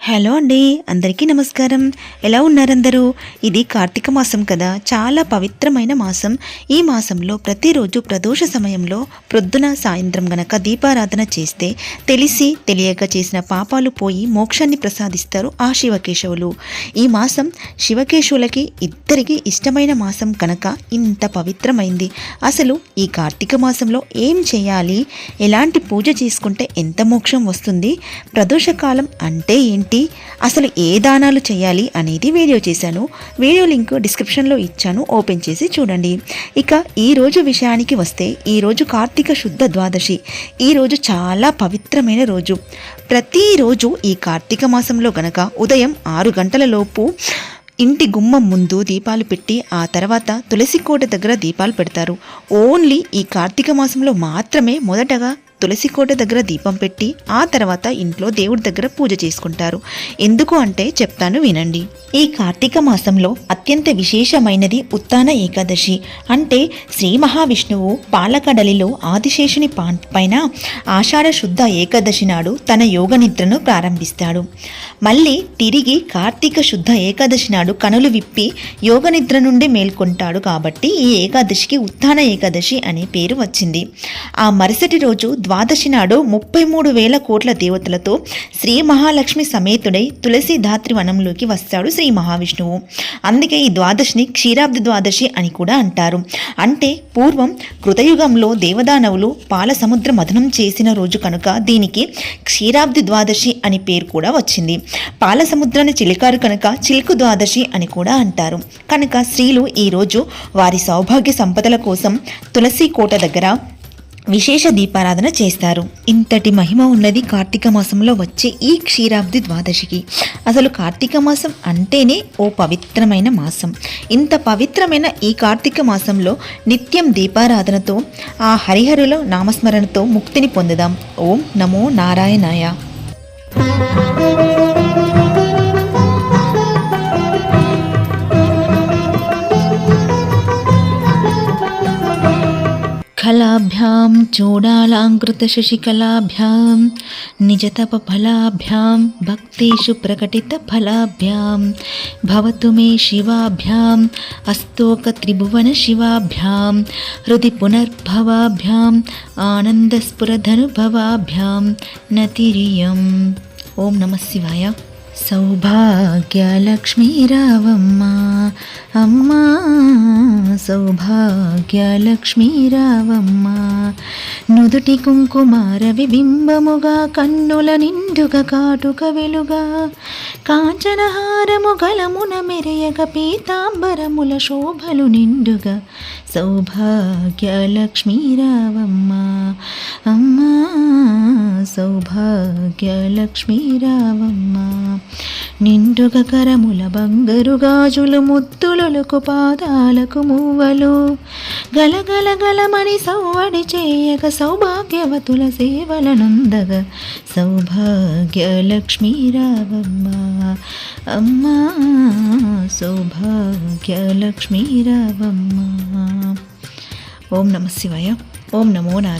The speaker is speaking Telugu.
హలో అండి, అందరికీ నమస్కారం. ఎలా ఉన్నారందరూ? ఇది కార్తీక మాసం కదా, చాలా పవిత్రమైన మాసం. ఈ మాసంలో ప్రతిరోజు ప్రదోష సమయంలో ప్రొద్దున సాయంత్రం గనక దీపారాధన చేస్తే తెలిసి తెలియక చేసిన పాపాలు పోయి మోక్షాన్ని ప్రసాదిస్తారు ఆ శివకేశవులు. ఈ మాసం శివకేశవులకి ఇద్దరికి ఇష్టమైన మాసం కనుక ఇంత పవిత్రమైంది. అసలు ఈ కార్తీక మాసంలో ఏం చేయాలి, ఎలాంటి పూజ చేసుకుంటే ఎంత మోక్షం వస్తుంది, ప్రదోషకాలం అంటే ఏంటి, అసలు ఏ దానాలు చేయాలి అనేది వీడియో చేశాను. వీడియో లింక్ డిస్క్రిప్షన్లో ఇచ్చాను, ఓపెన్ చేసి చూడండి. ఇక ఈరోజు విషయానికి వస్తే, ఈరోజు కార్తీక శుద్ధ ద్వాదశి. ఈరోజు చాలా పవిత్రమైన రోజు. ప్రతిరోజు ఈ కార్తీక మాసంలో గనక ఉదయం 6 గంటల లోపు ఇంటి గుమ్మం ముందు దీపాలు పెట్టి ఆ తర్వాత తులసి కోట దగ్గర దీపాలు పెడతారు. ఓన్లీ ఈ కార్తీక మాసంలో మాత్రమే మొదటగా తులసి కోట దగ్గర దీపం పెట్టి ఆ తర్వాత ఇంట్లో దేవుడి దగ్గర పూజ చేసుకుంటారు. ఎందుకు అంటే చెప్తాను, వినండి. ఈ కార్తీక మాసంలో అత్యంత విశేషమైనది ఉత్తాన ఏకాదశి. అంటే శ్రీ మహావిష్ణువు పాలకడలిలో ఆదిశేషుని పైన ఆషాఢ శుద్ధ ఏకాదశి నాడు తన యోగ నిద్రను ప్రారంభిస్తాడు. మళ్ళీ తిరిగి కార్తీక శుద్ధ ఏకాదశి నాడు కనులు విప్పి యోగ నిద్ర నుండి మేల్కొంటాడు. కాబట్టి ఈ ఏకాదశికి ఉత్తాన ఏకాదశి అనే పేరు వచ్చింది. ఆ మరుసటి రోజు ద్వాదశి నాడు 33,000 కోట్ల దేవతలతో శ్రీ మహాలక్ష్మి సమేతుడై తులసి ధాత్రి వనంలోకి వస్తాడు శ్రీ మహావిష్ణువు. అందుకే ఈ ద్వాదశిని క్షీరాబ్ది ద్వాదశి అని కూడా అంటారు. అంటే పూర్వం కృతయుగంలో దేవదానవులు పాల సముద్ర మథనం చేసిన రోజు కనుక దీనికి క్షీరాబ్ది ద్వాదశి అని పేరు కూడా వచ్చింది. పాల సముద్రాన్ని చిలికారు కనుక చిలుకు ద్వాదశి అని కూడా అంటారు. కనుక స్త్రీలు ఈరోజు వారి సౌభాగ్య సంపదల కోసం తులసి కోట దగ్గర విశేష దీపారాధన చేస్తారు. ఇంతటి మహిమ ఉన్నది కార్తీక మాసంలో వచ్చే ఈ క్షీరాబ్ది ద్వాదశికి. అసలు కార్తీక మాసం అంటేనే ఓ పవిత్రమైన మాసం. ఇంత పవిత్రమైన ఈ కార్తీక మాసంలో నిత్యం దీపారాధనతో ఆ హరిహరుల నామస్మరణతో ముక్తిని పొందుదాం. ఓం నమో నారాయణాయ. కళాభ్యాం చూడాలాంకృతశశికళాభ్యాం నిజతపఫలాభ్యాం భక్తేషు ప్రకటితఫలాభ్యాం భవతు మే శివాభ్యాం అస్తోకత్రిభువన శివాభ్యాం హృది పునర్భవాభ్యాం ఆనందస్ఫురధనుభవాభ్యాం నతిరియం. ఓం నమః శివాయ. సౌభాగ్యలక్ష్మీ రావమ్మ అమ్మా, సౌభాగ్యలక్ష్మీ రావమ్మ. నుదుటి కుంకుమార విబింబముగా కన్నుల నిండుగా కాటుక వెలుగా కాంచనహారము గలమున మెరియగ పీతాంబరముల శోభలు నిండుగా సౌభాగ్యలక్ష్మీ రావమ్మ అమ్మా, సౌభాగ్యలక్ష్మీ రావమ్మ. నిండుగ కరముల బంగారు గాజులు ముద్దులకు పాదాలకు మూవలు గలగల గలమని సవ్వడి చేయగ సౌభాగ్యవతుల సేవలనందగా సౌభాగ్యలక్ష్మీ రావమ్మ అమ్మా, సౌభాగ్యలక్ష్మీ రావమ్మ. ఓం నమః శివాయ. ఓం నమో నారాయణ.